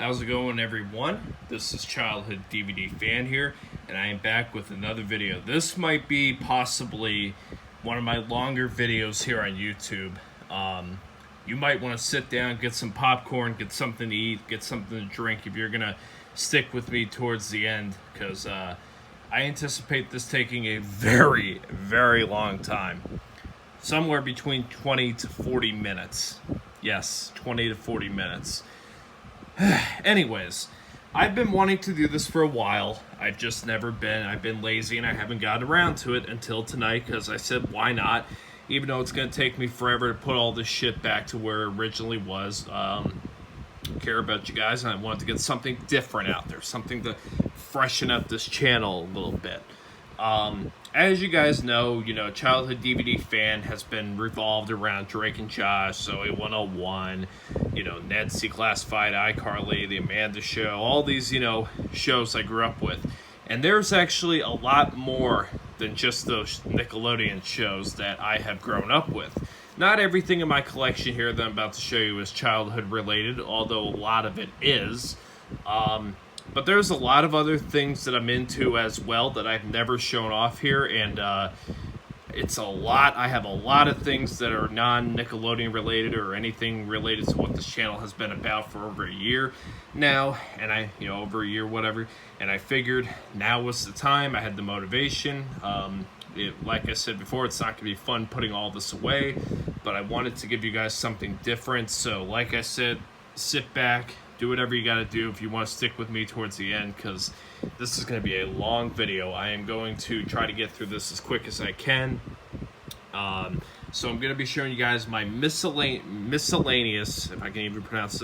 How's it going, everyone? This is Childhood DVD Fan here, and I am back with another video. This might be possibly one of my longer videos here on YouTube. You might want to sit down, get some popcorn, get something to eat, get something to drink if you're going to stick with me towards the end, because I anticipate this taking a very, very long time. Somewhere between 20 to 40 minutes. Yes, 20 to 40 minutes. Anyways, I've been wanting to do this for a while. I've just never been. I've been lazy and I haven't gotten around to it until tonight because I said, why not? Even though it's going to take me forever to put all this shit back to where it originally was. Care about you guys, and I wanted to get something different out there. Something to freshen up this channel a little bit. As you guys know, Childhood DVD Fan has been revolved around Drake and Josh, Zoe 101, Nancy Classified, iCarly, The Amanda Show, all these, shows I grew up with. And there's actually a lot more than just those Nickelodeon shows that I have grown up with. Not everything in my collection here that I'm about to show you is childhood related, although a lot of it is. But there's a lot of other things that I'm into as well that I've never shown off here, and it's a lot. I have a lot of things that are non-Nickelodeon related or anything related to what this channel has been about for over a year now, and over a year, whatever, and I figured now was the time. I had the motivation. Like I said before, it's not going to be fun putting all this away, but I wanted to give you guys something different, so like I said, sit back, do whatever you gotta do if you want to stick with me towards the end, because this is going to be a long video. I am going to try to get through this as quick as I can. So I'm going to be showing you guys my miscellaneous, if I can even pronounce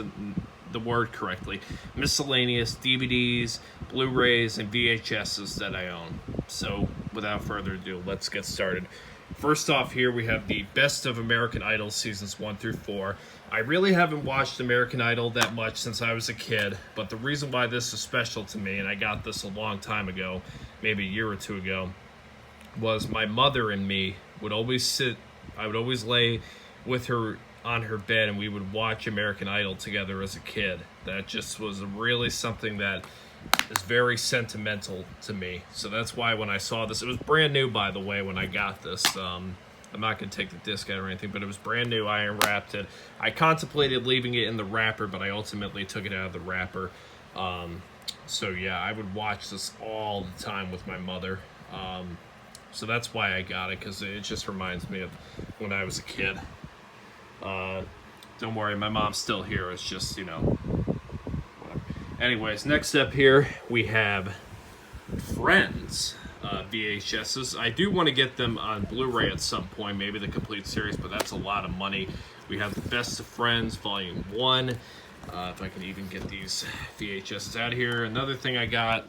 the word correctly, miscellaneous DVDs, Blu-rays, and VHSs that I own. So without further ado, let's get started. First off, here we have the Best of American Idol seasons 1 through 4. I really haven't watched American Idol that much since I was a kid, but the reason why this is special to me, and I got this a long time ago, maybe a year or two ago, was my mother and me would always I would always lay with her on her bed and we would watch American Idol together as a kid. That just was really something that is very sentimental to me. So that's why when I saw this, it was brand new, by the way, when I got this. I'm not going to take the disc out or anything, but it was brand new. I unwrapped it. I contemplated leaving it in the wrapper, but I ultimately took it out of the wrapper. So yeah, I would watch this all the time with my mother. So that's why I got it, because it just reminds me of when I was a kid. Don't worry, my mom's still here. It's just, whatever. Anyways, next up here, we have Friends VHSs. I do want to get them on Blu-ray at some point, maybe the complete series, but that's a lot of money. We have the Best of Friends Volume 1. If I can even get these VHSs out of here. Another thing I got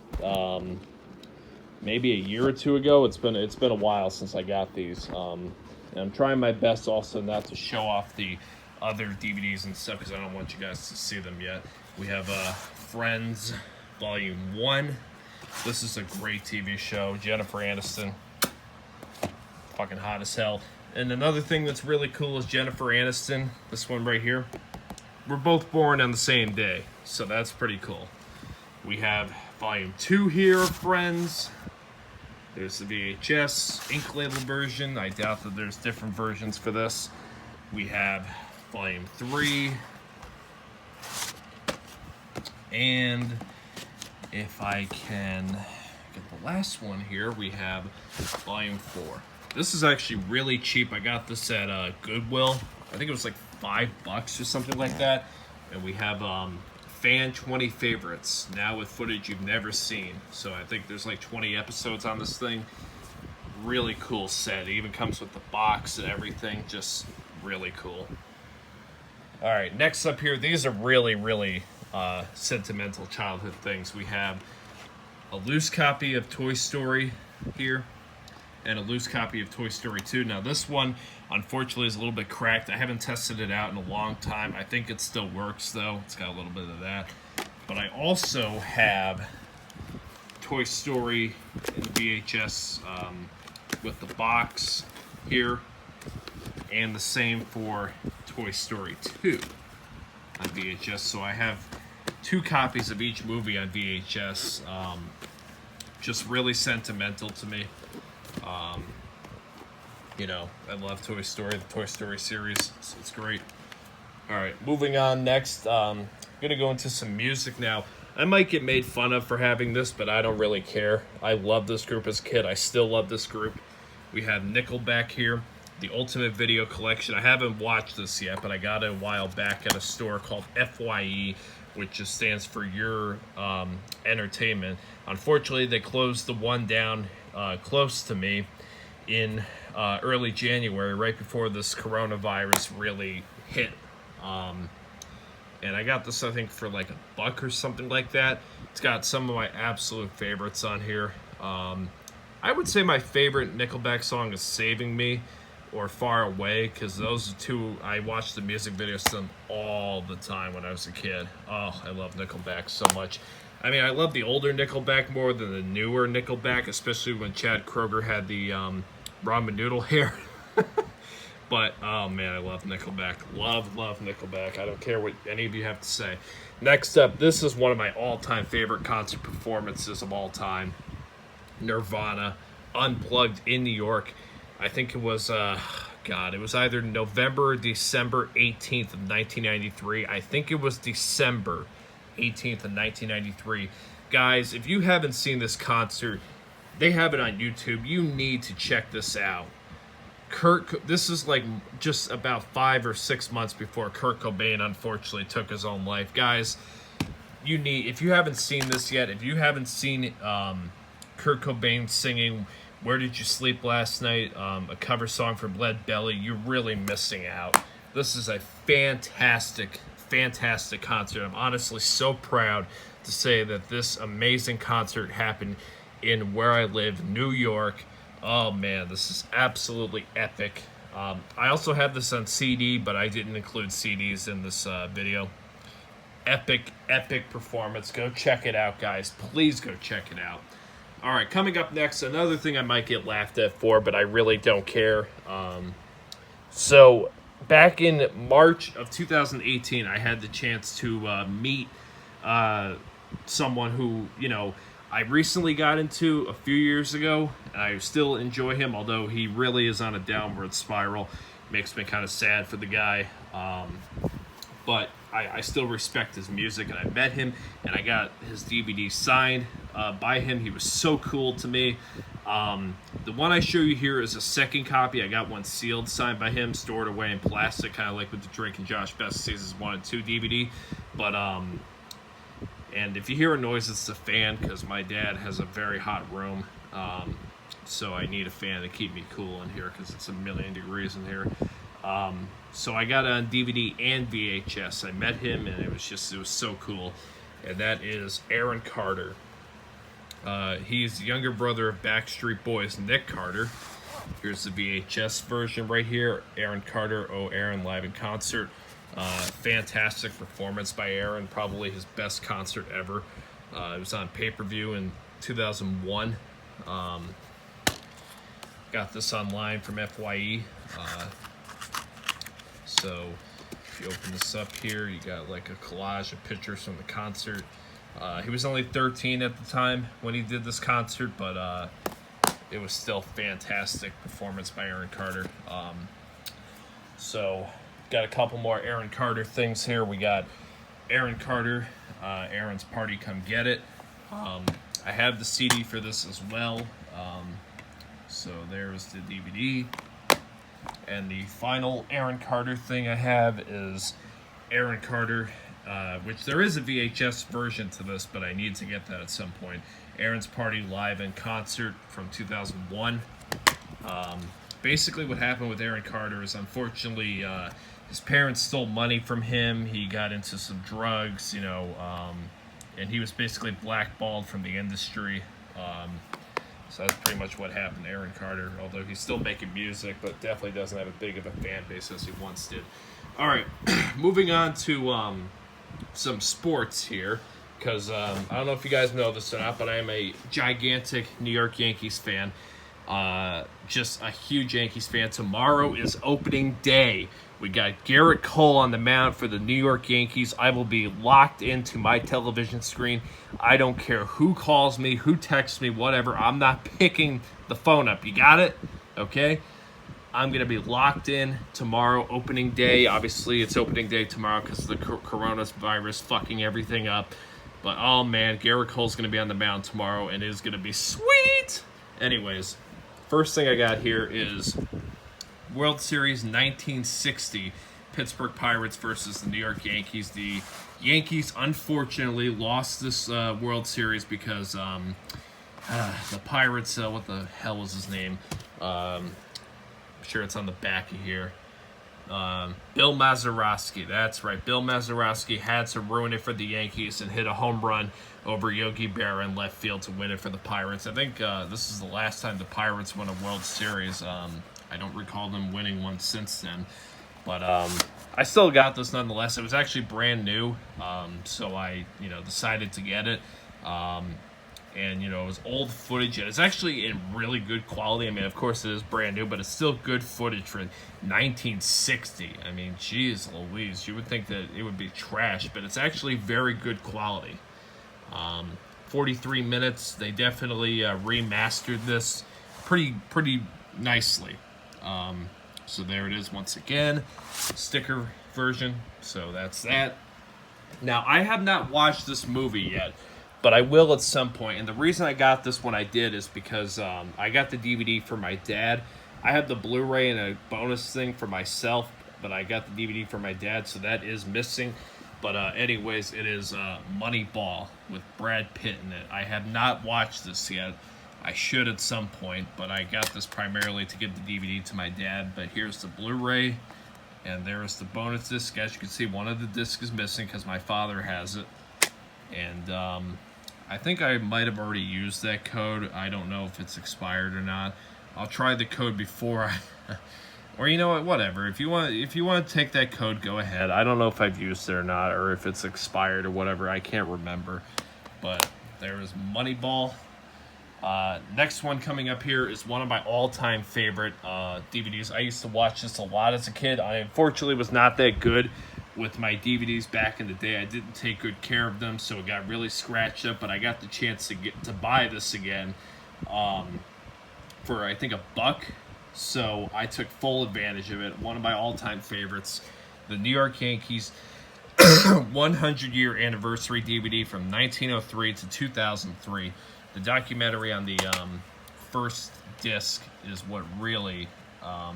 maybe a year or two ago. It's been a while since I got these. And I'm trying my best also not to show off the other DVDs and stuff because I don't want you guys to see them yet. We have Friends Volume 1. This is a great TV show. Jennifer Aniston, fucking hot as hell. And another thing that's really cool is Jennifer Aniston, this one right here. We're both born on the same day, so that's pretty cool. We have Volume 2 here of Friends. There's the VHS ink label version. I doubt that there's different versions for this. We have Volume 3. And if I can get the last one here, we have Volume 4. This is actually really cheap. I got this at Goodwill. I think it was like $5 or something like that. And we have Fan 20 Favorites, now with footage you've never seen. So I think there's like 20 episodes on this thing. Really cool set. It even comes with the box and everything. Just really cool. Alright, next up here, these are really, really sentimental childhood things. We have a loose copy of Toy Story here and a loose copy of Toy Story 2. Now this one unfortunately is a little bit cracked. I haven't tested it out in a long time. I think it still works though. It's got a little bit of that. But I also have Toy Story in VHS with the box here, and the same for Toy Story 2 on VHS. So I have 2 copies of each movie on VHS. Just really sentimental to me. You know, I love Toy Story, the Toy Story series, so it's great. All right, moving on next. I'm going to go into some music now. I might get made fun of for having this, but I don't really care. I loved this group as a kid. I still love this group. We have Nickelback here, the Ultimate Video Collection. I haven't watched this yet, but I got it a while back at a store called FYE, which just stands for Your Entertainment. Unfortunately, they closed the one down close to me in early January, right before this coronavirus really hit. And I got this, I think, for like $1 or something like that. It's got some of my absolute favorites on here. I would say my favorite Nickelback song is Saving Me or Far Away, because those are 2 I watched the music videos to them all the time when I was a kid. Oh, I love Nickelback so much. I mean, I love the older Nickelback more than the newer Nickelback, especially when Chad Kroeger had the ramen noodle hair. But, oh man, I love Nickelback. Love Nickelback. I don't care what any of you have to say. Next up, this is one of my all-time favorite concert performances of all time. Nirvana, Unplugged in New York. I think it was, it was either November or December 18th of 1993. I think it was December 18th of 1993. Guys, if you haven't seen this concert, they have it on YouTube. You need to check this out. This is like just about 5 or 6 months before Kurt Cobain unfortunately took his own life. Guys, if you haven't seen this yet, if you haven't seen Kurt Cobain singing Where Did You Sleep Last Night, a cover song from Lead Belly, you're really missing out. This is a fantastic concert. I'm honestly so proud to say that this amazing concert happened in where I live, New York. Oh man, this is absolutely epic. I also have this on CD, but I didn't include CDs in this video. Epic performance. Go check it out, guys. Please go check it out. All right, coming up next, another thing I might get laughed at for, but I really don't care. So back in March of 2018, I had the chance to meet someone who, you know, I recently got into a few years ago, and I still enjoy him, although he really is on a downward spiral. Makes me kind of sad for the guy, but I still respect his music, and I met him, and I got his DVD signed by him. He was so cool to me. The one I show you here is a second copy. I got one sealed, signed by him, stored away in plastic, kind of like with the Drake and Josh Best Seasons 1 and 2 DVD, but and if you hear a noise, it's the fan, because my dad has a very hot room. So I need a fan to keep me cool in here, because it's 1,000,000 degrees in here. So I got it on DVD and VHS. I met him, and it was so cool. And that is Aaron Carter. He's the younger brother of Backstreet Boys' Nick Carter. Here's the VHS version right here. Aaron Carter, Oh Aaron, live in concert. Fantastic performance by Aaron, probably his best concert ever. It was on pay-per-view in 2001. Got this online from FYE. So if you open this up here, you got like a collage of pictures from the concert. He was only 13 at the time when he did this concert, but it was still fantastic performance by Aaron Carter. So got a couple more Aaron Carter things here. We got Aaron Carter, Aaron's Party Come Get It. I have the CD for this as well. So there's the DVD. And the final Aaron Carter thing I have is Aaron Carter, which there is a VHS version to this, but I need to get that at some point. Aaron's Party Live in Concert from 2001. Basically what happened with Aaron Carter is, unfortunately, his parents stole money from him. He got into some drugs, you know, and he was basically blackballed from the industry. So that's pretty much what happened to Aaron Carter, although he's still making music, but definitely doesn't have a big of a fan base as he once did. All right, moving on to some sports here, because I don't know if you guys know this or not, but I am a gigantic New York Yankees fan. Just a huge Yankees fan. Tomorrow is opening day We got Garrett Cole on the mound for the New York Yankees. I will be locked into my television screen. I don't care who calls me, who texts me, whatever. I'm not picking the phone up. You got it? Okay? I'm going to be locked in tomorrow, opening day. Obviously, it's opening day tomorrow because of the coronavirus fucking everything up. But, oh, man, Garrett Cole's going to be on the mound tomorrow, and it is going to be sweet. Anyways, first thing I got here is World Series 1960, Pittsburgh Pirates versus the New York Yankees. The Yankees, unfortunately, lost this World Series because the Pirates, what the hell was his name? I'm sure it's on the back of here. Bill Mazeroski, that's right. Bill Mazeroski had to ruin it for the Yankees and hit a home run over Yogi Berra in left field to win it for the Pirates. I think this is the last time the Pirates won a World Series. I don't recall them winning one since then. But I still got this nonetheless. It was actually brand new, so I decided to get it. And, it was old footage, and it's actually in really good quality. I mean, of course, it is brand new, but it's still good footage for 1960. I mean, geez Louise, you would think that it would be trash, but it's actually very good quality. 43 minutes. They definitely remastered this pretty nicely. So there it is once again, sticker version. So that's that. Now, I have not watched this movie yet, but I will at some point. And the reason I got this when I did is because I got the DVD for my dad. I have the Blu-ray and a bonus thing for myself, but I got the DVD for my dad, so that is missing. But anyways, it is Moneyball with Brad Pitt in it. I have not watched this yet. I should at some point, but I got this primarily to give the DVD to my dad. But here's the Blu-ray, and there is the bonus disc. As you can see, one of the discs is missing because my father has it. And I think I might have already used that code. I don't know if it's expired or not. I'll try the code before I... Or you know what, whatever. If you want to take that code, go ahead. I don't know if I've used it or not, or if it's expired or whatever. I can't remember. But there is Moneyball. Next one coming up here is one of my all-time favorite DVDs. I used to watch this a lot as a kid. I unfortunately was not that good with my DVDs back in the day. I didn't take good care of them, so it got really scratched up. But I got the chance to buy this again for I think $1. So I took full advantage of it. One of my all-time favorites, the New York Yankees 100-year anniversary DVD from 1903 to 2003. The documentary on the first disc is what really I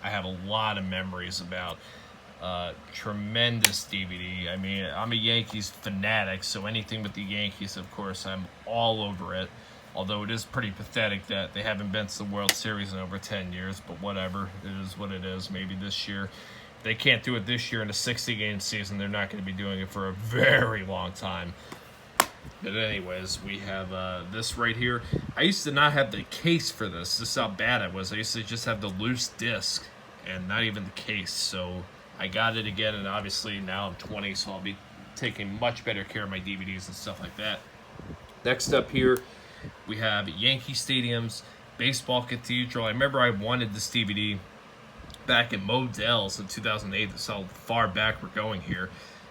have a lot of memories about. Tremendous DVD. I mean, I'm a Yankees fanatic, so anything with the Yankees, of course, I'm all over it. Although it is pretty pathetic that they haven't been to the World Series in over 10 years, but whatever. It is what it is. Maybe this year. If they can't do it this year in a 60-game season, they're not going to be doing it for a very long time. But anyways, we have this right here. I used to not have the case for this. This is how bad it was. I used to just have the loose disc and not even the case. So I got it again, and obviously now I'm 20, so I'll be taking much better care of my DVDs and stuff like that. Next up here, we have Yankee Stadium's Baseball Cathedral. I remember I wanted this DVD back in Modell's in 2008. That's how far back we're going here.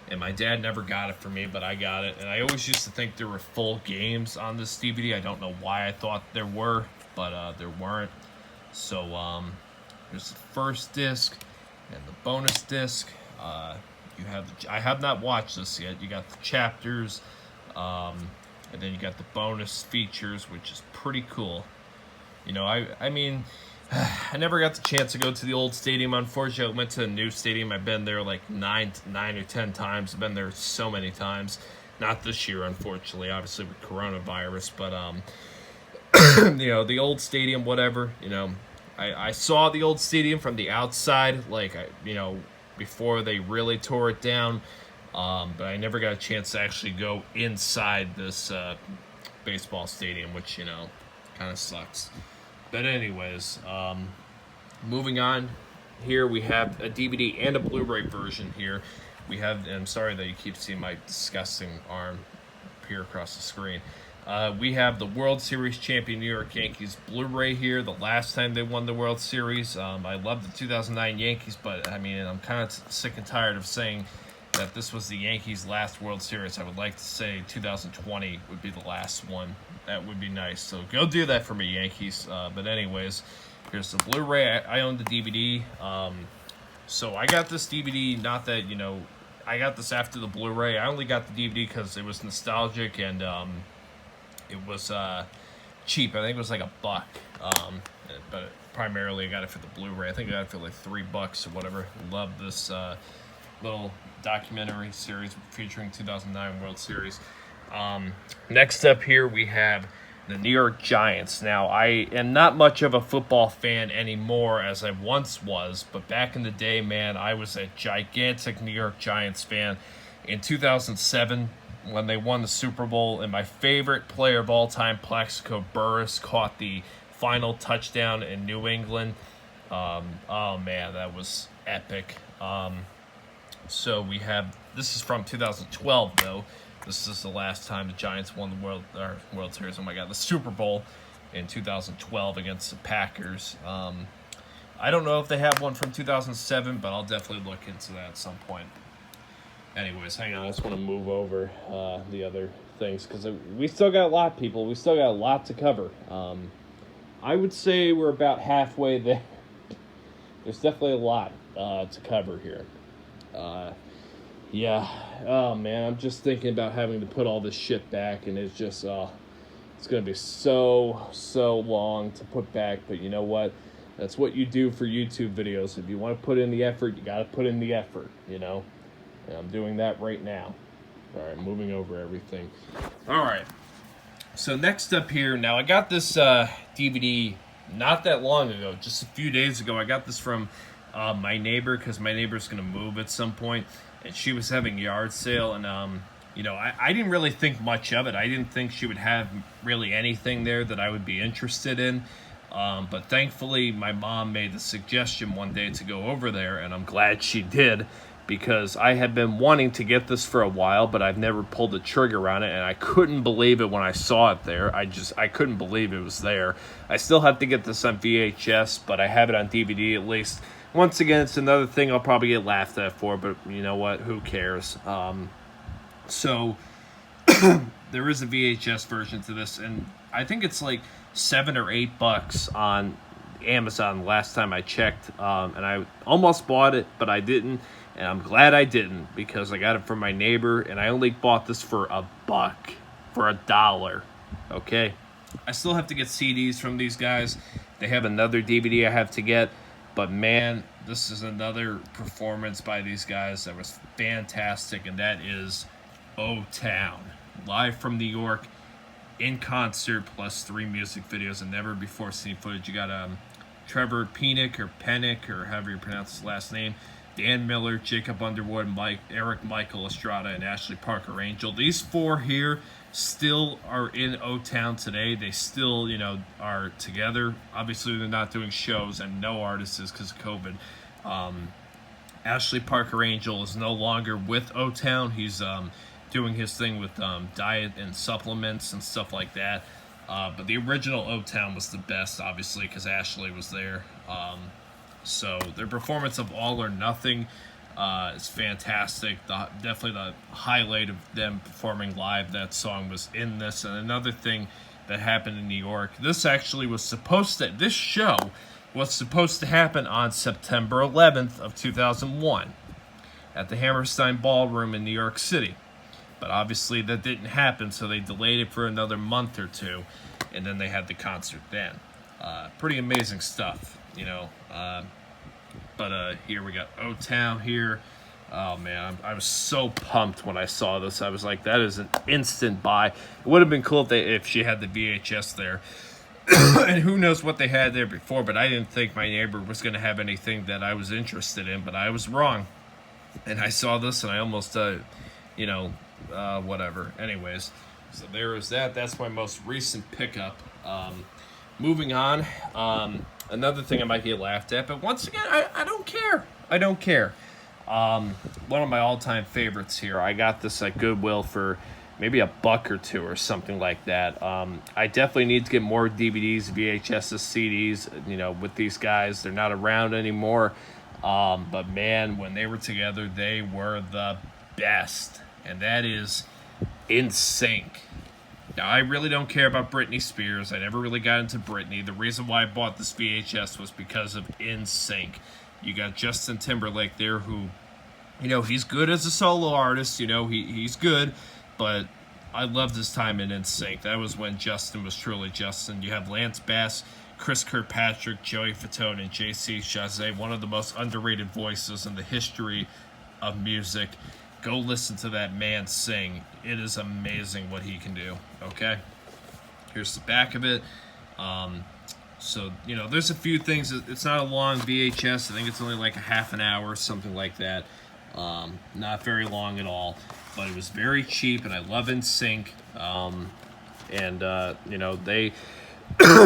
And my dad never got it for me, but I got it. And I always used to think there were full games on this DVD. I don't know why I thought there were, but there weren't. So here's the first disc and the bonus disc. You have I have not watched this yet. You got the chapters, and then you got the bonus features, which is pretty cool. You know, I mean, I never got the chance to go to the old stadium. Unfortunately, I went to the new stadium. I've been there like 9 or 10 times. I've been there so many times. Not this year, unfortunately, obviously with coronavirus. But, you know, the old stadium, whatever, you know. I saw the old stadium from the outside, like, you know, before they really tore it down. But I never got a chance to actually go inside this baseball stadium, which, you know, kind of sucks. But anyways, moving on, here we have a DVD and a Blu-ray version here. We have, and I'm sorry that you keep seeing my disgusting arm appear across the screen. We have the World Series champion New York Yankees Blu-ray here, the last time they won the World Series. I love the 2009 Yankees, but I mean, I'm kind of sick and tired of saying that this was the Yankees' last World Series. I would like to say 2020 would be the last one. That would be nice. So go do that for me, Yankees. But anyways, here's the Blu-ray. I own the DVD. So I got this DVD, not that, I got this after the Blu-ray. I only got the DVD because it was nostalgic and it was cheap. I think it was like $1. But primarily I got it for the Blu-ray. I think I got it for like $3 or whatever. Love this little documentary series featuring 2009 World Series. Next up here we have the New York Giants. Now, I am not much of a football fan anymore as I once was, but back in the day, man, I was a gigantic New York Giants fan. In 2007, when they won the Super Bowl, and my favorite player of all time, Plaxico Burress, caught the final touchdown in New England. Oh, man, that was epic. So we have, this is from 2012, though. This is the last time the Giants won the World Series. Oh my God, the Super Bowl in 2012 against the Packers. I don't know if they have one from 2007, but I'll definitely look into that at some point. Anyways, hang on. I just want to move over the other things because we still got a lot, people. We still got a lot to cover. I would say we're about halfway there. There's definitely a lot to cover here. Yeah, oh man, I'm just thinking about having to put all this shit back, and it's just, it's going to be so long to put back, but you know what? That's what you do for YouTube videos. If you want to put in the effort, you got to put in the effort, And I'm doing that right now. All right, moving over everything. All right, so next up here, now I got this DVD not that long ago, just a few days ago. I got this from my neighbor, because my neighbor's going to move at some point. And she was having a yard sale, and, I didn't really think much of it. I didn't think she would have really anything there that I would be interested in. But thankfully, my mom made the suggestion one day to go over there, and I'm glad she did, because I had been wanting to get this for a while, but I've never pulled the trigger on it, and I couldn't believe it when I saw it there. I couldn't believe it was there. I still have to get this on VHS, but I have it on DVD at least. Once again, it's another thing I'll probably get laughed at for, but you know what? Who cares? So there is a VHS version to this, and I think it's like $7 or $8 on Amazon last time I checked, and I almost bought it, but I didn't, and I'm glad I didn't, because I got it from my neighbor, and I only bought this for $1, for $1, okay? I still have to get CDs from these guys. They have another DVD I have to get. But man, this is another performance by these guys that was fantastic, and that is O-Town. Live from New York, in concert, plus 3 music videos and never before seen footage. You got Trevor Pennick, or however you pronounce his last name, Dan Miller, Jacob Underwood, Eric Michael Estrada, and Ashley Parker Angel. These 4 here still are in O-Town today. They still, are together. Obviously, they're not doing shows, and no artists is because of COVID. Ashley Parker Angel is no longer with O-Town. He's doing his thing with diet and supplements and stuff like that. But the original O-Town was the best, obviously, because Ashley was there. So their performance of All or Nothing is fantastic. Definitely the highlight of them performing live. That song was in this. And another thing that happened in New York, this show was supposed to happen on September 11th of 2001 at the Hammerstein Ballroom in New York City. But obviously that didn't happen, so they delayed it for another month or two, and then they had the concert then. Pretty amazing stuff, But here we got O-Town here. Oh, man, I was so pumped when I saw this. I was like, that is an instant buy. It would have been cool if she had the VHS there. And who knows what they had there before, but I didn't think my neighbor was going to have anything that I was interested in, but I was wrong. And I saw this, and I almost, whatever. Anyways, so there is that. That's my most recent pickup. Moving on, another thing I might get laughed at, but once again, I don't care. I don't care. One of my all-time favorites here. I got this at Goodwill for maybe a buck or two or something like that. I definitely need to get more DVDs, VHSs, CDs, you know, with these guys. They're not around anymore. But man, when they were together, they were the best. And that is NSYNC. Now, I really don't care about Britney Spears. I never really got into Britney. The reason why I bought this VHS was because of NSYNC. You got Justin Timberlake there who, you know, he's good as a solo artist. You know, he's good. But I loved his time in NSYNC. That was when Justin was truly Justin. You have Lance Bass, Chris Kirkpatrick, Joey Fatone, and J.C. Chasez, one of the most underrated voices in the history of music. Go listen to that man sing. It is amazing what he can do, okay? Here's the back of it. So, you know, there's a few things. It's not a long VHS. I think it's only like a half an hour, something like that. Not very long at all. But it was very cheap, and I love NSYNC. You know, they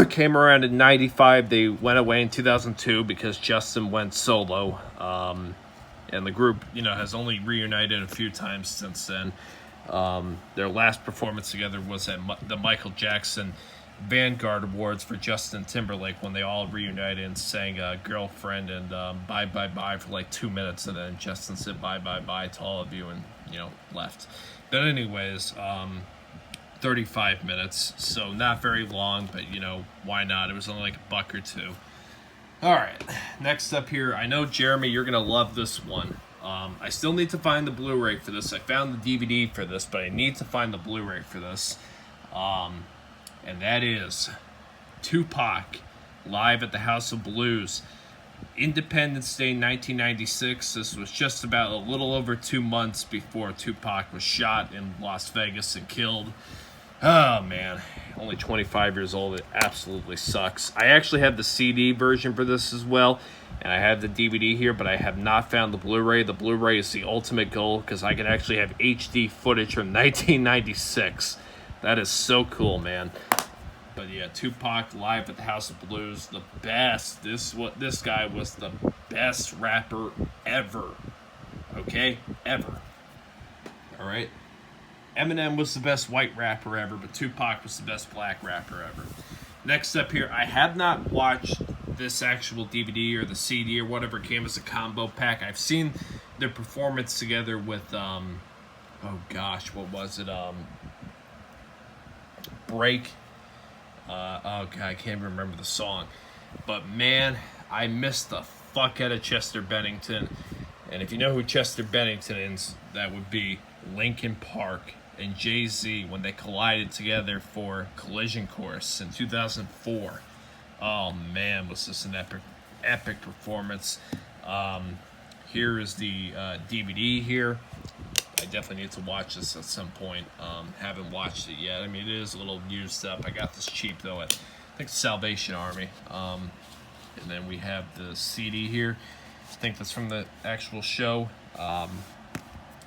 came around in 95. They went away in 2002 because Justin went solo. And the group, you know, has only reunited a few times since then. Their last performance together was at the Michael Jackson Vanguard Awards for Justin Timberlake when they all reunited and sang Girlfriend and Bye Bye Bye for like 2 minutes. And then Justin said bye bye bye to all of you and, you know, left. But anyways, 35 minutes. So not very long, but, you know, why not? It was only like a buck or two. All right, next up here, I know, Jeremy, you're going to love this one. I still need to find the Blu-ray for this. I found the DVD for this, but I need to find the Blu-ray for this. And that is Tupac, live at the House of Blues. Independence Day 1996. This was just about a little over 2 months before Tupac was shot in Las Vegas and killed. Oh, man. Only 25 years old. It absolutely sucks. I actually have the CD version for this as well. And I have the DVD here, but I have not found the Blu-ray. The Blu-ray is the ultimate goal because I can actually have HD footage from 1996. That is so cool, man. But yeah, Tupac live at the House of Blues. The best. This guy was the best rapper ever. Okay? Ever. All right? Eminem was the best white rapper ever, but Tupac was the best black rapper ever. Next up here, I have not watched this actual DVD or the CD or whatever came as a combo pack. I've seen their performance together with, oh gosh, what was it? Break. Oh God, I can't remember the song. But man, I missed the fuck out of Chester Bennington. And if you know who Chester Bennington is, that would be Linkin Park and Jay-Z when they collided together for Collision Course in 2004. Oh man, was this an epic performance. Here is the DVD here. I definitely need to watch this at some point. Haven't watched it yet. I mean, it is a little used up. I got this cheap though at, I think, Salvation Army. And then we have the CD here. I think that's from the actual show.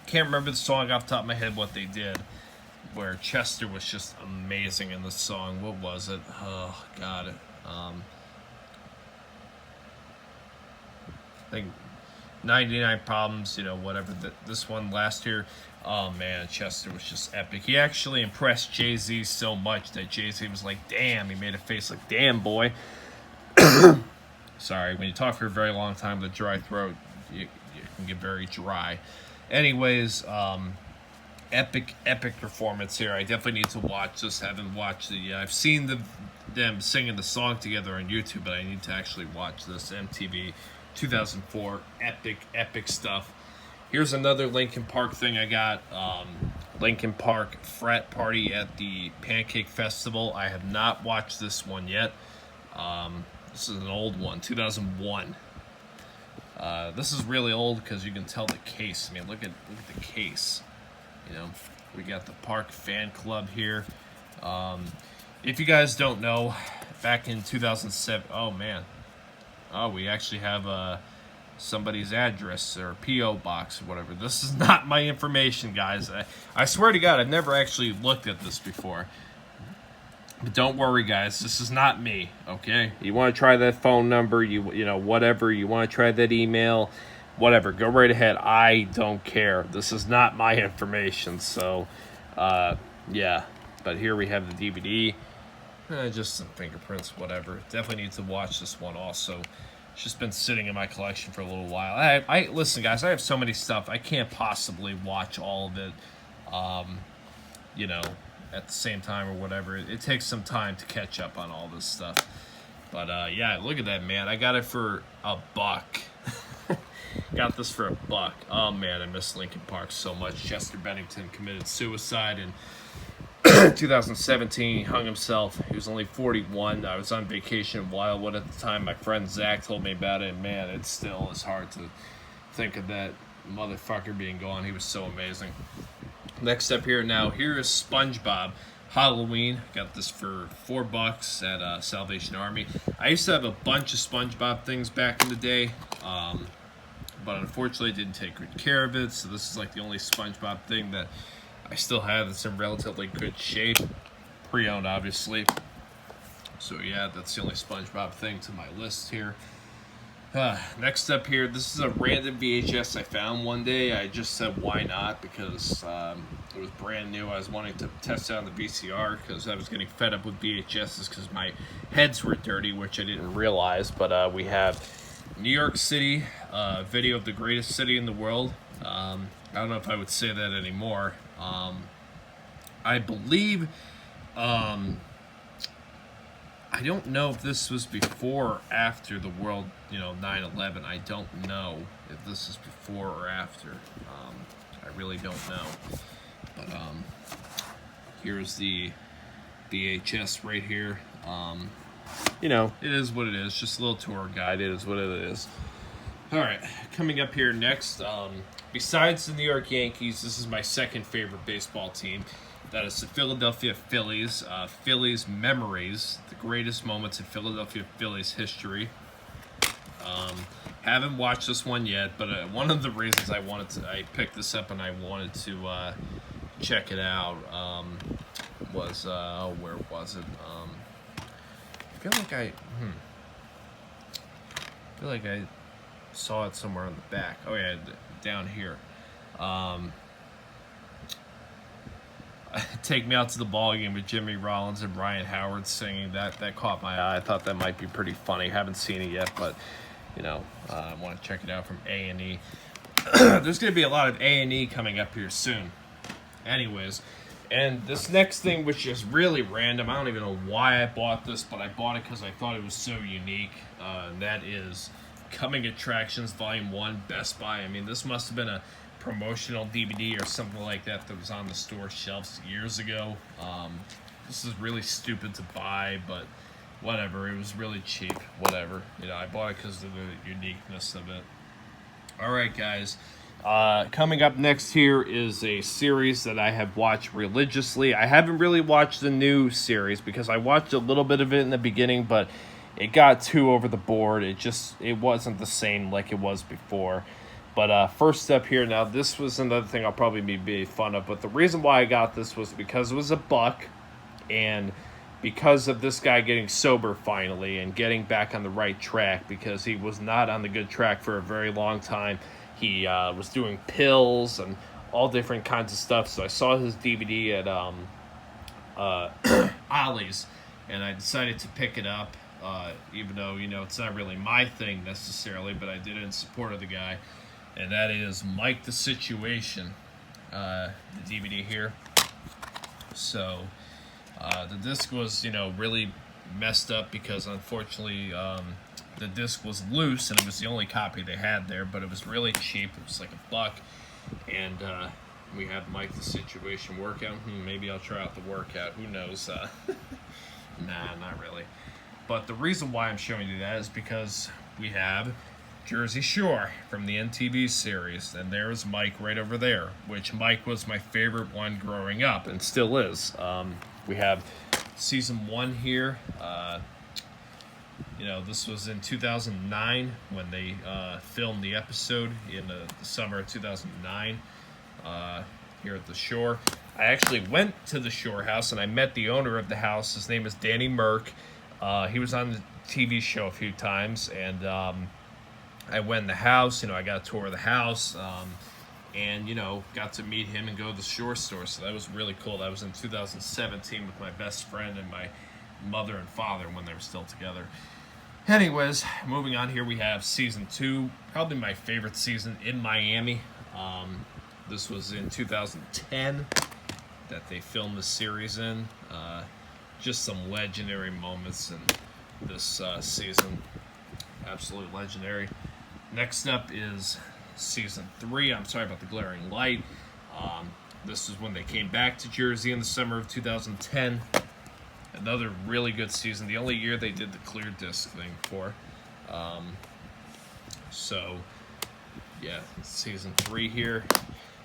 Can't remember the song off the top of my head what they did, where Chester was just amazing in the song. What was it? Oh God. I think 99 Problems, you know, whatever. This one last year, oh man, Chester was just epic. He actually impressed Jay-Z so much that Jay-Z was like, damn, he made a face like, damn, boy. Sorry, when you talk for a very long time with a dry throat, you can get very dry. Anyways, epic performance here. I definitely need to watch this. Haven't watched it yet. I've seen them singing the song together on YouTube, but I need to actually watch this. MTV 2004, epic stuff. Here's another Linkin Park thing I got. Linkin Park Frat Party at the Pancake Festival. I have not watched this one yet. This is an old one, 2001. This is really old because you can tell the case. I mean, look at the case. You know, we got the Park Fan Club here. If you guys don't know, back in 2007, oh man, we actually have somebody's address or P.O. box or whatever. This is not my information, guys. I swear to God, I've never actually looked at this before. But don't worry, guys. This is not me, okay? You want to try that phone number, you know, whatever. You want to try that email, whatever. Go right ahead. I don't care. This is not my information. So, Yeah, but here we have the DVD. Just some fingerprints, whatever. Definitely need to watch this one also. It's just been sitting in my collection for a little while. I listen, guys, I have so many stuff. I can't possibly watch all of it, you know, at the same time or whatever. It takes some time to catch up on all this stuff. But, yeah, look at that, man. I got it for $1. Got this for $1. Oh, man, I miss Linkin Park so much. Chester Bennington committed suicide in 2017. He hung himself. He was only 41. I was on vacation in Wildwood at the time. My friend Zach told me about it, and man, it still is hard to think of that motherfucker being gone. He was so amazing. Next up here now, here is SpongeBob Halloween. Got this for $4 at Salvation Army. I used to have a bunch of SpongeBob things back in the day, but unfortunately didn't take good care of it, so this is like the only SpongeBob thing that I still have that's in relatively good shape. Pre-owned, obviously. So yeah, that's the only SpongeBob thing to my list here. Next up here, this is a random VHS I found one day. I just said why not, because it was brand new. I was wanting to test out on the VCR because I was getting fed up with VHSs because my heads were dirty, which I didn't realize. But we have New York City, video of the greatest city in the world. I don't know if I would say that anymore. I believe, I don't know if this was before or after the world, 9/11. I don't know if this is before or after. I really don't know. But here's the VHS right here. It is what it is. Just a little tour guide. It is what it is. All right, coming up here next, besides the New York Yankees, this is my second favorite baseball team. That is the Philadelphia Phillies. Phillies memories, the greatest moments in Philadelphia Phillies history. Haven't watched this one yet, but one of the reasons I picked this up and I wanted to check it out was, where was it? I feel like I saw it somewhere on the back. Oh yeah, down here. Take Me Out to the Ball Game with Jimmy Rollins and Ryan Howard singing. That caught my eye. I thought that might be pretty funny. Haven't seen it yet, but I want to check it out from A&E. There's going to be a lot of A&E coming up here soon. Anyways, and this next thing, which is really random, I don't even know why I bought this, but I bought it because I thought it was so unique. And that is Coming Attractions Volume 1, Best Buy. I mean, this must have been a promotional DVD or something like that was on the store shelves years ago. This is really stupid to buy, but whatever. It was really cheap. Whatever. I bought it because of the uniqueness of it. All right, guys. Coming up next here is a series that I have watched religiously. I haven't really watched the new series because I watched a little bit of it in the beginning, but it got too over the board. It wasn't the same like it was before. But first up here now, this was another thing I'll probably be made fun of. But the reason why I got this was because it was $1, and because of this guy getting sober finally and getting back on the right track, because he was not on the good track for a very long time. He was doing pills and all different kinds of stuff. So I saw his DVD at Ollie's, and I decided to pick it up, even though, it's not really my thing necessarily, but I did it in support of the guy. And that is Mike the Situation, the DVD here. So the disc was, really messed up because unfortunately the disc was loose and it was the only copy they had there, but it was really cheap. It was like $1. And we have Mike the Situation workout. Maybe I'll try out the workout. Who knows? Nah, not really. But the reason why I'm showing you that is because we have Jersey Shore from the NTV series, and there's Mike right over there, which Mike was my favorite one growing up and still is. We have season 1 here. This was in 2009 when they filmed the episode in the summer of 2009 here at the Shore. I actually went to the Shore house and I met the owner of the house. His name is Danny Merck. He was on the TV show a few times, and I went in the house. I got a tour of the house. and, you know, got to meet him and go to the Shore store. So that was really cool. That was in 2017 with my best friend and my mother and father when they were still together. Anyways, moving on here, we have season 2, probably my favorite season, In Miami. This was in 2010 that they filmed the series in. Just some legendary moments in this season. Absolutely legendary. Next up is season 3. I'm sorry about the glaring light. This is when they came back to Jersey in the summer of 2010. Another really good season. The only year they did the clear disc thing for. So, yeah, season 3 here.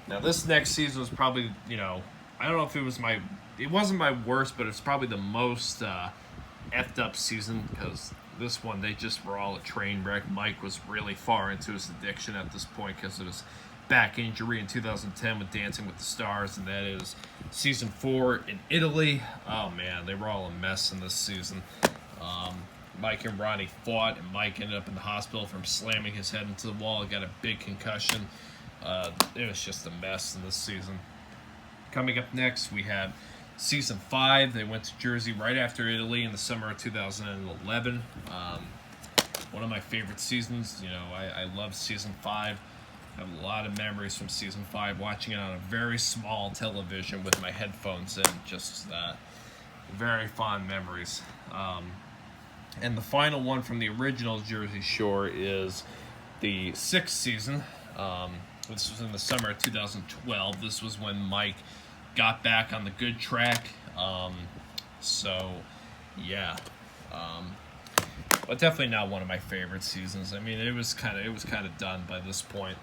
Now, this next season was probably, you know, I don't know if it wasn't my worst, but it's probably the most effed up season, because this one, they just were all a train wreck. Mike was really far into his addiction at this point because of his back injury in 2010 with Dancing with the Stars, and that is season 4 in Italy. Oh man, they were all a mess in this season. Mike and Ronnie fought, and Mike ended up in the hospital from slamming his head into the wall. He got a big concussion. It was just a mess in this season. Coming up next, we have season 5. They went to Jersey right after Italy in the summer of 2011. One of my favorite seasons. You know, I love season 5. I have a lot of memories from season 5, watching it on a very small television with my headphones in. Just very fond memories. And the final one from the original Jersey Shore is the 6th season. This was in the summer of 2012. This was when Mike got back on the good track. So, yeah. But definitely not one of my favorite seasons. I mean, it was kind of done by this point.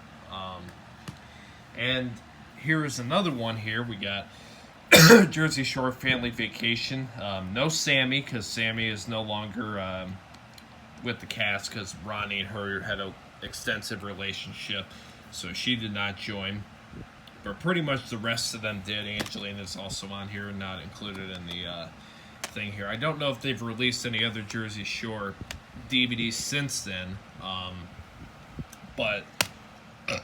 And here is another one here. We got Jersey Shore Family Vacation. No Sammy, because Sammy is no longer with the cast, because Ronnie and her had an extensive relationship, so she did not join. But pretty much the rest of them did. Angelina's also on here, not included in the thing here. I don't know if they've released any other Jersey Shore DVDs since then, but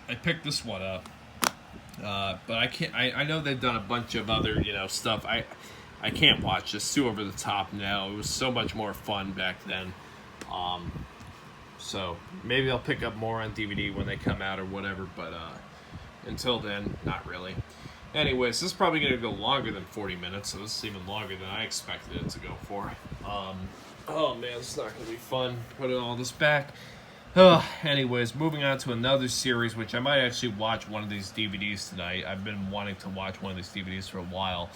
I picked this one up. But I can't. I know they've done a bunch of other, you know, stuff. I can't watch this. Too over the top now. It was so much more fun back then. So maybe I'll pick up more on DVD when they come out or whatever. But until then, not really. Anyways, this is probably going to go longer than 40 minutes. So this is even longer than I expected it to go for. Oh man, this is not going to be fun. Putting all this back. Anyways, moving on to another series, which I might actually watch one of these DVDs tonight. I've been wanting to watch one of these DVDs for a while.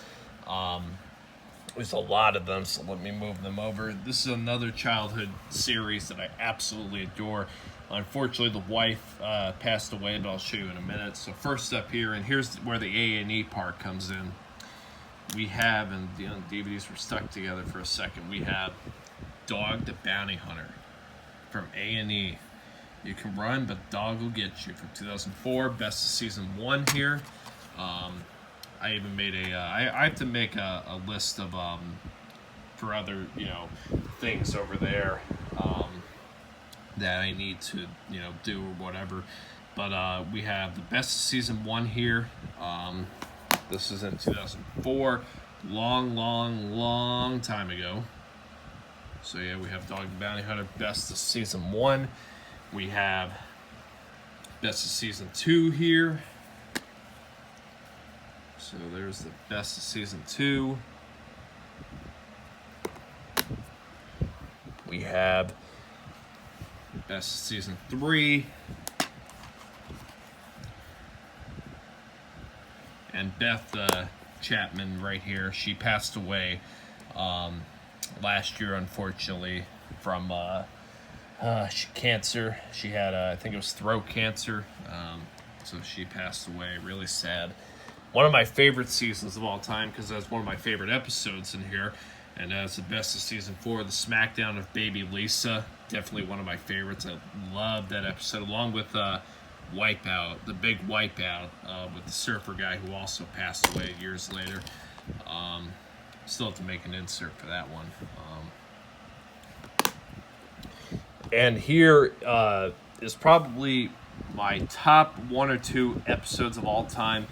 There's a lot of them, so let me move them over. This is another childhood series that I absolutely adore. Unfortunately, the wife passed away, but I'll show you in a minute. So first up here, and here's where the A&E part comes in. We have, and the DVDs were stuck together for a second, we have Dog the Bounty Hunter from A&E. You can run, but dog will get you. From 2004, best of season 1 here. I even made I have to make a list of for other, you know, things over there that I need to, you know, do or whatever. But we have the best of season 1 here. This is in 2004, long time ago. So yeah, we have Dog the Bounty Hunter, best of season 1. We have best of season 2 here. So there's the best of season 2. We have best of season 3. And Beth Chapman right here, she passed away last year, unfortunately, from cancer. She had, I think it was throat cancer, so she passed away. Really sad. One of my favorite seasons of all time, because that's one of my favorite episodes in here, and that's the best of season 4, the Smackdown of Baby Lisa. Definitely one of my favorites. I love that episode, along with Wipeout, the big Wipeout with the surfer guy who also passed away years later. Still have to make an insert for that one. And here is probably my top 1 or 2 episodes of all time,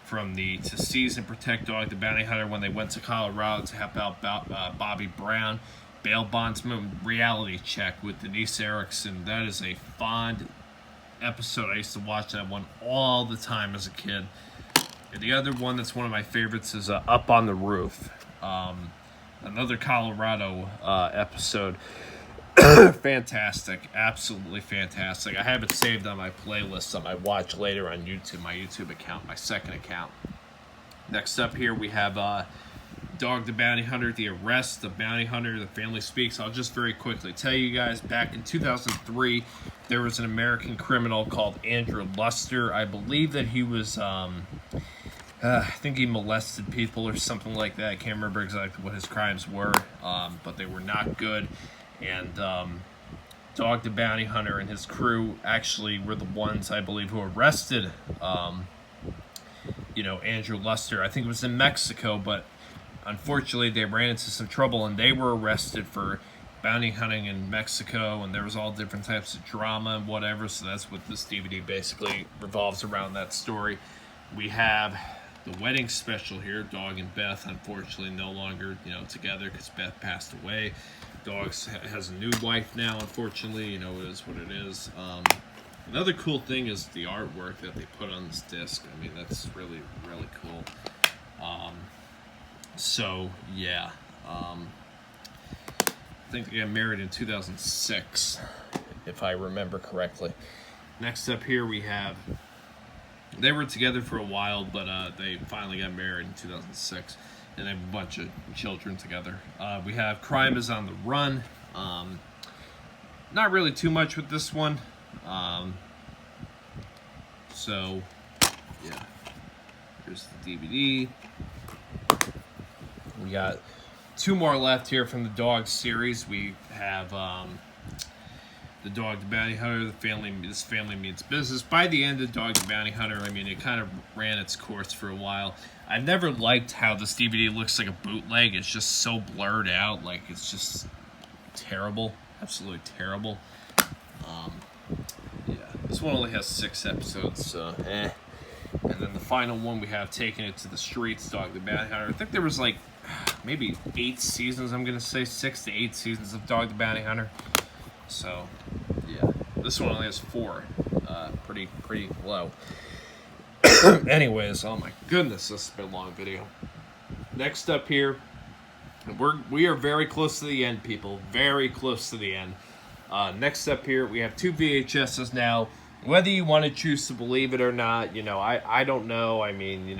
from the To Seize and Protect Dog the Bounty Hunter when they went to Colorado to help out Bobby Brown, Bail Bondsman Reality Check with Denise Erickson. That is a fond episode. I used to watch that one all the time as a kid. And the other one that's one of my favorites is Up on the Roof. Another Colorado episode. Fantastic. Absolutely fantastic. I have it saved on my playlist on my watch later on YouTube, my YouTube account, my second account. Next up here we have Dog the Bounty Hunter, The Arrest, The Bounty Hunter, The Family Speaks. I'll just very quickly tell you guys, back in 2003, there was an American criminal called Andrew Luster. I believe that he was... I think he molested people or something like that. I can't remember exactly what his crimes were, but they were not good. And Dog the Bounty Hunter and his crew actually were the ones, I believe, who arrested, Andrew Luster. I think it was in Mexico, but unfortunately they ran into some trouble and they were arrested for bounty hunting in Mexico, and there was all different types of drama and whatever, so that's what this DVD basically revolves around, that story. We have the wedding special here. Dog and Beth, unfortunately, no longer, together because Beth passed away. Dog has a new wife now, unfortunately. It is what it is. Another cool thing is the artwork that they put on this disc. I mean, that's really, really cool. So, yeah. I think they got married in 2006, if I remember correctly. Next up here we have... They were together for a while, but they finally got married in 2006, and they have a bunch of children together. We have Crime is on the Run. Not really too much with this one. So, yeah. Here's the DVD. We got 2 more left here from the Dog series. We have... The Dog the Bounty Hunter, This Family Means Business. By the end of Dog the Bounty Hunter, I mean, it kind of ran its course for a while. I've never liked how this DVD looks like a bootleg. It's just so blurred out. Like, it's just terrible. Absolutely terrible. Yeah. This one only has 6 episodes, so And then the final one we have, Taking It to the Streets, Dog the Bounty Hunter. I think there was like maybe 8 seasons, I'm going to say. 6 to 8 seasons of Dog the Bounty Hunter. So, yeah, this one only has 4, pretty low. Anyways, oh my goodness, this has been a long video. Next up here, we are very close to the end, people, very close to the end. Next up here, we have 2 VHSs now. Whether you want to choose to believe it or not, I don't know. I mean,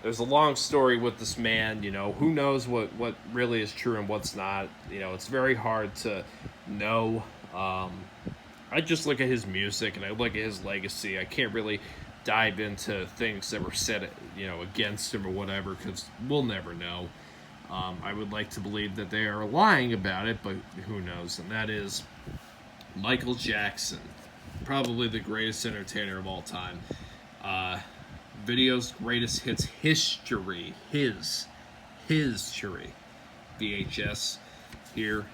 there's a long story with this man. Who knows what really is true and what's not. It's very hard to know. I just look at his music and I look at his legacy. I can't really dive into things that were said, against him or whatever, because we'll never know. I would like to believe that they are lying about it, but who knows? And that is Michael Jackson, probably the greatest entertainer of all time. Video's greatest hits history. His history. VHS here.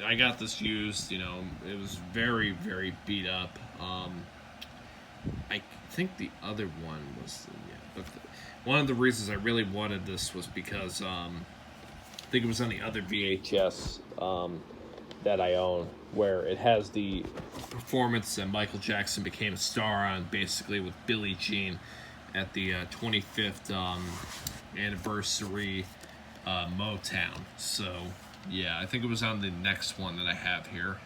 I got this used. It was very, very beat up. I think the other one was, but one of the reasons I really wanted this was because I think it was on the other VHS that I own, where it has the performance that Michael Jackson became a star on, basically with Billie Jean at the 25th anniversary Motown. So, yeah, I think it was on the next one that I have here.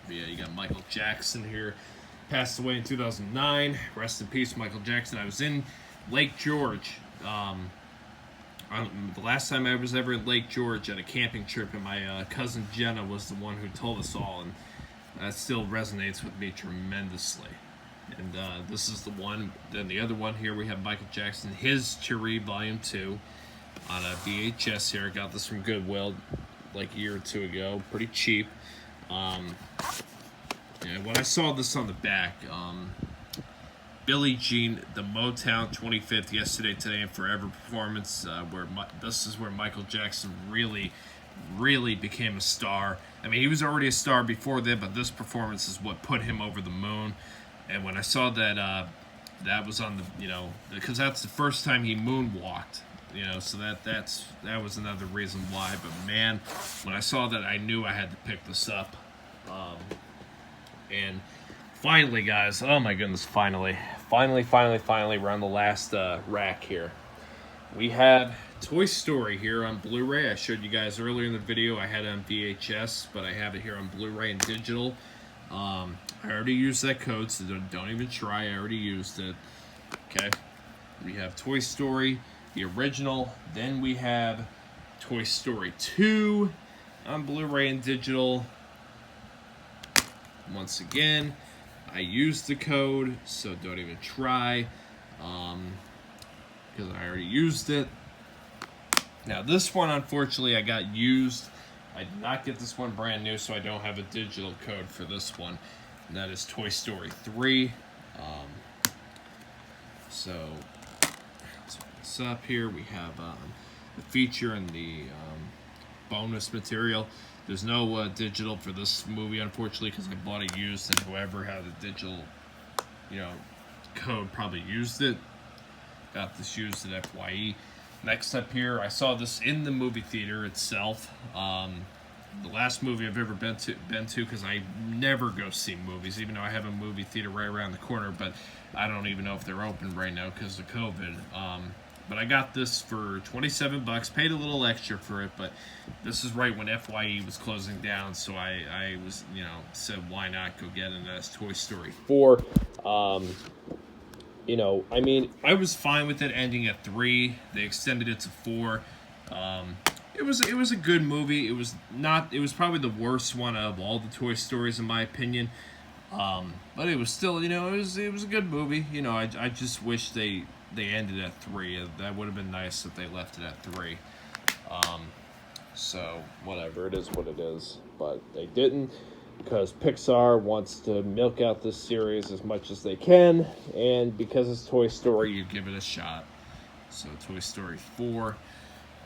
Yeah, you got Michael Jackson here. Passed away in 2009. Rest in peace, Michael Jackson. I was in Lake George. The last time I was ever in Lake George at a camping trip, and my cousin Jenna was the one who told us all, and that still resonates with me tremendously. And this is the one. Then the other one here, we have Michael Jackson, His Cherie Volume 2 on a VHS here. I got this from Goodwill like a year or two ago. Pretty cheap. Yeah, when I saw this on the back, Billie Jean, the Motown 25th Yesterday, Today, and Forever performance, this is where Michael Jackson really really became a star. I mean, he was already a star before that, but this performance is what put him over the moon. And when I saw that that was on the, because that's the first time he moonwalked, so that was another reason why. But man, when I saw that, I knew I had to pick this up. And finally, guys, oh my goodness, finally, we're on the last rack here. We have Toy Story here on Blu-ray. I showed you guys earlier in the video. I had it on VHS, but I have it here on Blu-ray and digital. I already used that code, so don't even try. I already used it. Okay. We have Toy Story, the original. Then we have Toy Story 2 on Blu-ray and digital. Once again, I used the code, so don't even try, because I already used it. Now this one, unfortunately, I got used. I did not get this one brand new, so I don't have a digital code for this one. And that is Toy Story 3. So let's put this up here. We have the feature and the bonus material. There's no digital for this movie, unfortunately, because I bought it used, and whoever had a digital, code probably used it. Got this used at FYE. Next up here, I saw this in the movie theater itself. The last movie I've ever been to, because I never go see movies, even though I have a movie theater right around the corner, but I don't even know if they're open right now because of COVID. But I got this for $27, paid a little extra for it, but this is right when FYE was closing down, so I was, said why not go get it, and that's Toy Story 4. I mean, I was fine with it ending at 3. They extended it to 4. It was a good movie. It was probably the worst one of all the Toy Stories in my opinion. But it was still, it was a good movie. I just wish they ended at 3. That would have been nice if they left it at 3. So whatever, it is what it is. But they didn't, because Pixar wants to milk out this series as much as they can, and because it's Toy Story, you give it a shot. So Toy Story 4.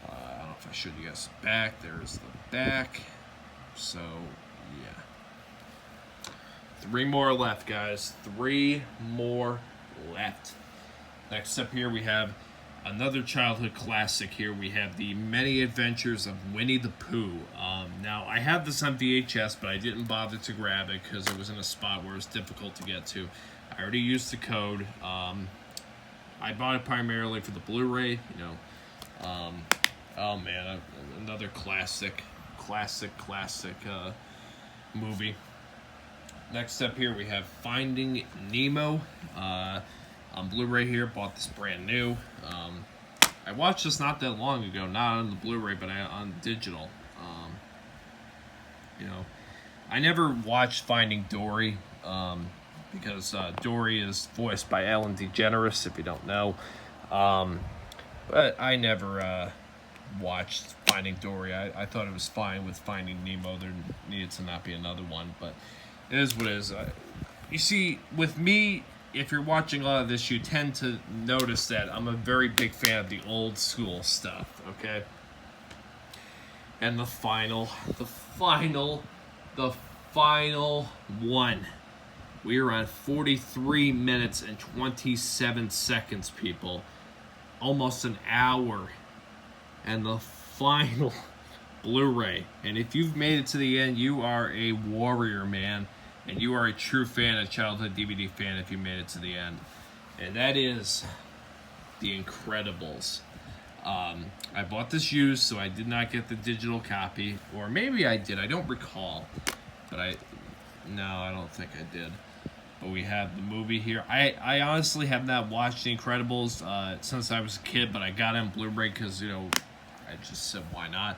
I don't know if I showed you guys the back. There's the back. So yeah. 3 more left, guys. 3 more left. Next up here we have another childhood classic here. We have The Many Adventures of Winnie the Pooh. Now, I have this on VHS, but I didn't bother to grab it because it was in a spot where it was difficult to get to. I already used the code. I bought it primarily for the Blu-ray, oh man, another classic movie. Next up here we have Finding Nemo. On Blu-ray here, bought this brand new. I watched this not that long ago, not on the Blu-ray, but on digital. I never watched Finding Dory, because Dory is voiced by Ellen DeGeneres, if you don't know. But I never watched Finding Dory. I thought it was fine with Finding Nemo. There needed to not be another one, but it is what it is. You see, with me, if you're watching a lot of this, you tend to notice that I'm a very big fan of the old school stuff, okay? And the final one. We are on 43 minutes and 27 seconds, people. Almost an hour. And the final Blu-ray. And if you've made it to the end, you are a warrior, man. And you are a true fan, a childhood DVD fan, if you made it to the end. And that is The Incredibles. I bought this used, so I did not get the digital copy. Or maybe I did, I don't recall. But no, I don't think I did. But we have the movie here. I honestly have not watched The Incredibles since I was a kid, but I got it on Blu-ray because, I just said, why not?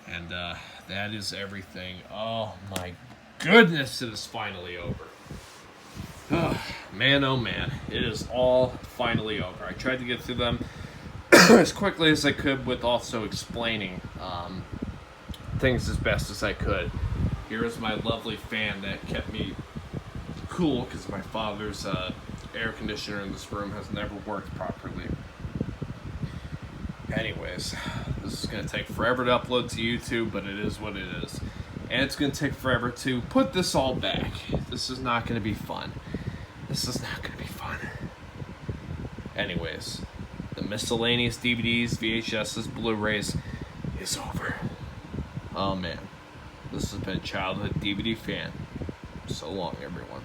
And that is everything. Oh, my goodness, it is finally over. Oh, man, oh man, it is all finally over. I tried to get through them as quickly as I could with also explaining things as best as I could. Here is my lovely fan that kept me cool because my father's air conditioner in this room has never worked properly. Anyways, this is going to take forever to upload to YouTube, but it is what it is. And it's going to take forever to put this all back. This is not going to be fun. This is not going to be fun. Anyways, the Miscellaneous DVDs, VHSs, Blu-rays is over. Oh man. This has been Childhood DVD Fan. So long, everyone.